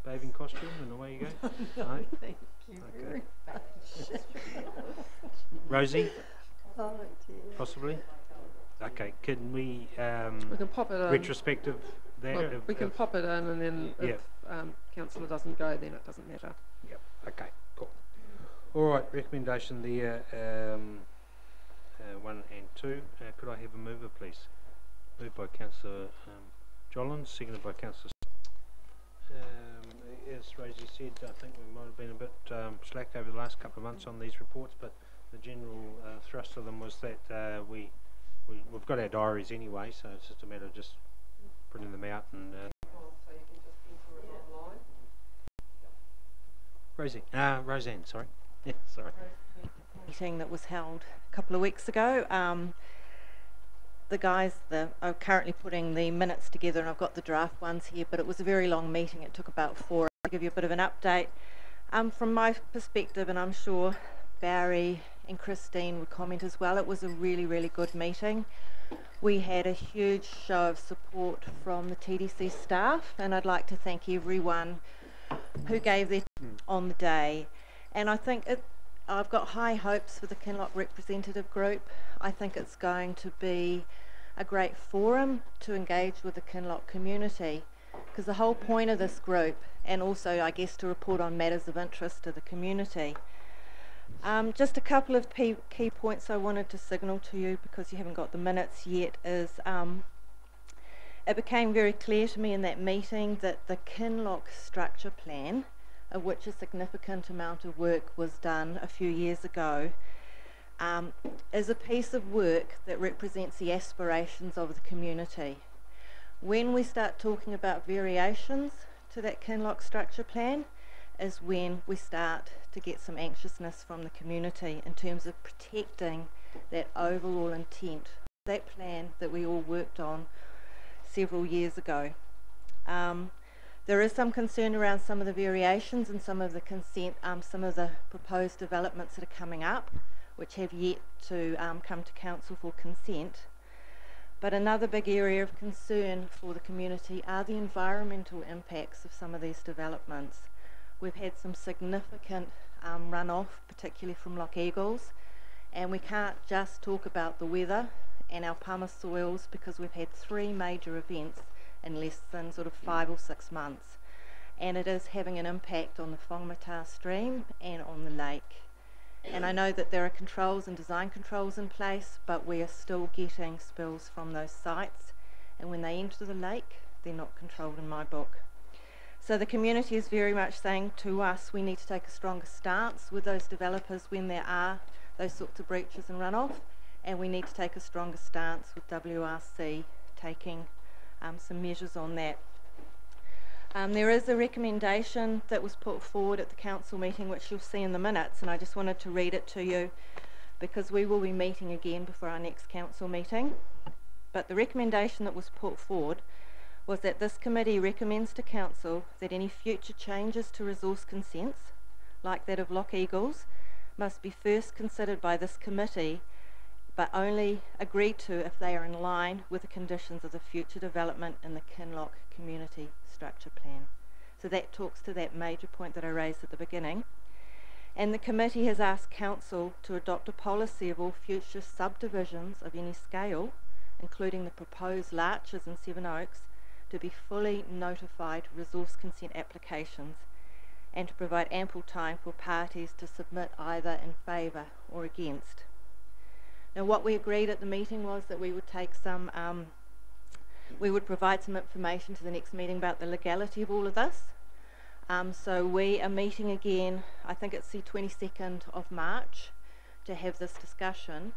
bathing costume and away you go? No? Thank you very much. Rosie? Oh dear. Possibly? Okay, can we We can pop it in. retrospective there? Well, we can pop it in, and then if councillor doesn't go, then it doesn't matter. Yep. Okay. Cool. All right. Recommendation there. 1 and 2. Could I have a mover, please? Moved by Councillor Jollins, seconded by Councillor. As Rosie said, I think we might have been a bit slack over the last couple of months on these reports, but the general thrust of them was that we've got our diaries anyway, so it's just a matter of just printing them out and. Roseanne, sorry. Sorry. Meeting that was held a couple of weeks ago. The guys are currently putting the minutes together, and I've got the draft ones here, but it was a very long meeting. It took about 4 hours to give you a bit of an update. From my perspective, and I'm sure Barry and Christine would comment as well, it was a really, really good meeting. We had a huge show of support from the TDC staff, and I'd like to thank everyone who gave their on the day. And I think I've got high hopes for the Kinloch representative group. I think it's going to be a great forum to engage with the Kinloch community, because the whole point of this group, and also I guess to report on matters of interest to the community. Just a couple of key points I wanted to signal to you, because you haven't got the minutes yet, is it became very clear to me in that meeting that the Kinloch structure plan, of which a significant amount of work was done a few years ago, is a piece of work that represents the aspirations of the community. When we start talking about variations to that Kinloch structure plan is when we start to get some anxiousness from the community in terms of protecting that overall intent, that plan that we all worked on several years ago. There is some concern around some of the variations and some of the consent, some of the proposed developments that are coming up, which have yet to come to council for consent. But another big area of concern for the community are the environmental impacts of some of these developments. We've had some significant runoff, particularly from Loch Eagles, and we can't just talk about the weather and our pumice soils, because we've had 3 major events in less than sort of 5 or 6 months, and it is having an impact on the Whangamata stream and on the lake. And I know that there are controls and design controls in place, but we are still getting spills from those sites, and when they enter the lake, they're not controlled in my book. So the community is very much saying to us, we need to take a stronger stance with those developers when there are those sorts of breaches and runoff, and we need to take a stronger stance with WRC taking some measures on that. There is a recommendation that was put forward at the council meeting, which you'll see in the minutes, and I just wanted to read it to you because we will be meeting again before our next council meeting. But the recommendation that was put forward was that this committee recommends to council that any future changes to resource consents, like that of Loch Eagles, must be first considered by this committee, but only agreed to if they are in line with the conditions of the future development in the Kinloch Community Structure Plan. So that talks to that major point that I raised at the beginning. And the committee has asked council to adopt a policy of all future subdivisions of any scale, including the proposed larches in Seven Oaks, to be fully notified resource consent applications, and to provide ample time for parties to submit either in favour or against. Now, what we agreed at the meeting was that we would take some, we would provide some information to the next meeting about the legality of all of this. So we are meeting again, I think it's the 22nd of March, to have this discussion.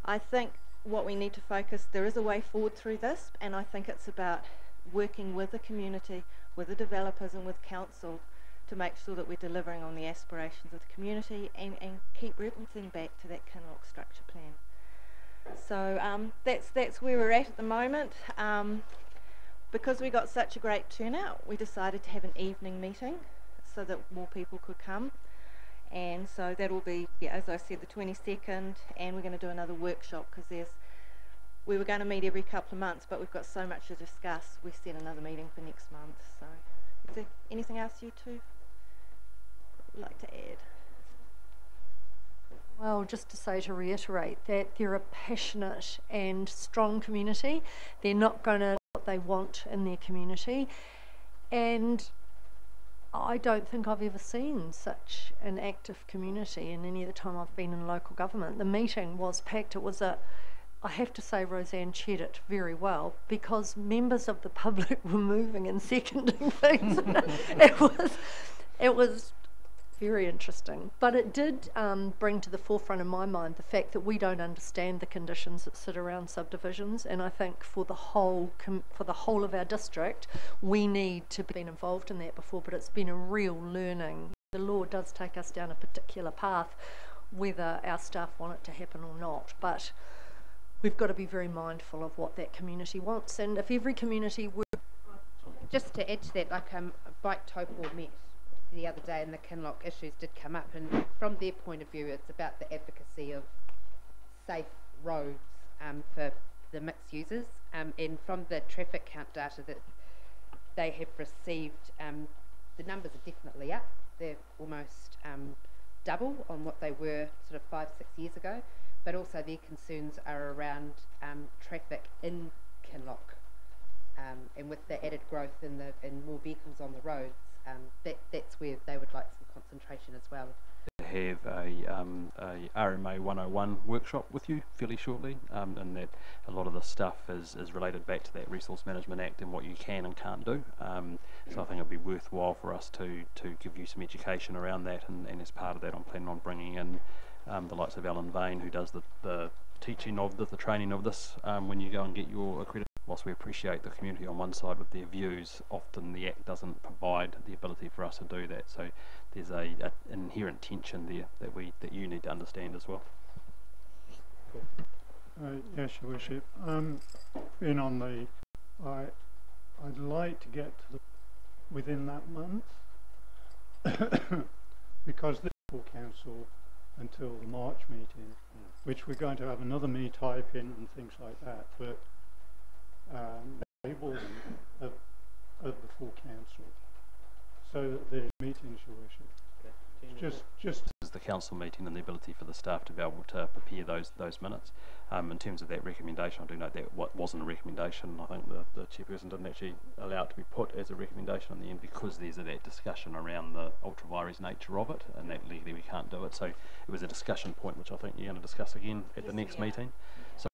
I think what we need to focus, there is a way forward through this, and I think it's about working with the community, with the developers and with council to make sure that we're delivering on the aspirations of the community and keep referencing back to that Kinloch structure plan. So that's where we're at the moment. Because we got such a great turnout, we decided to have an evening meeting so that more people could come. And so that will be, yeah, as I said, the 22nd, and we're going to do another workshop because we were going to meet every couple of months, but we've got so much to discuss. We set another meeting for next month. So, is there anything else you two would like to add? Well, just to say, to reiterate, that they're a passionate and strong community. They're not going to do what they want in their community. And I don't think I've ever seen such an active community in any of the time I've been in local government. The meeting was packed. It was I have to say Roseanne chaired it very well because members of the public were moving and seconding things. It was very interesting, but it did bring to the forefront in my mind the fact that we don't understand the conditions that sit around subdivisions, and I think for the whole of our district, we need to be involved in that before. But it's been a real learning. The law does take us down a particular path, whether our staff want it to happen or not. But we've got to be very mindful of what that community wants, and if every community would. Just to add to that, like Bike Taupo met the other day and the Kinloch issues did come up, and from their point of view it's about the advocacy of safe roads for the mixed users, and from the traffic count data that they have received, the numbers are definitely up. They're almost double on what they were sort of 5-6 years ago, but also their concerns are around traffic in Kinloch, and with the added growth and more vehicles on the roads, that's where they would like some concentration as well. Have a RMA 101 workshop with you fairly shortly, and that a lot of the stuff is related back to that Resource Management Act and what you can and can't do. So I think it'd be worthwhile for us to give you some education around that, and as part of that I'm planning on bringing in the likes of Alan Vane, who does the teaching of the training of this when you go and get your accreditation. Whilst we appreciate the community on one side with their views, often the Act doesn't provide the ability for us to do that. So there's an inherent tension there that you need to understand as well. Yes, Your Worship. I'd like to get to within that month because this full council until the March meeting, which we're going to have another type in and things like that, but table of the full council, so that there's meetings, Your Worship. Just this is the council meeting and the ability for the staff to be able to prepare those minutes. In terms of that recommendation, I do note that what wasn't a recommendation, I think the chairperson didn't actually allow it to be put as a recommendation in the end because there's that discussion around the ultra vires nature of it, and that legally we can't do it. So it was a discussion point which I think you're going to discuss again at the next meeting. So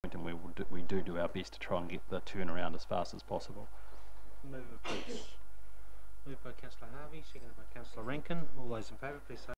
we do our best to try and get the turnaround as fast as possible. Moved by Councillor Harvey, seconded by Councillor Rankin. All those in favour, please say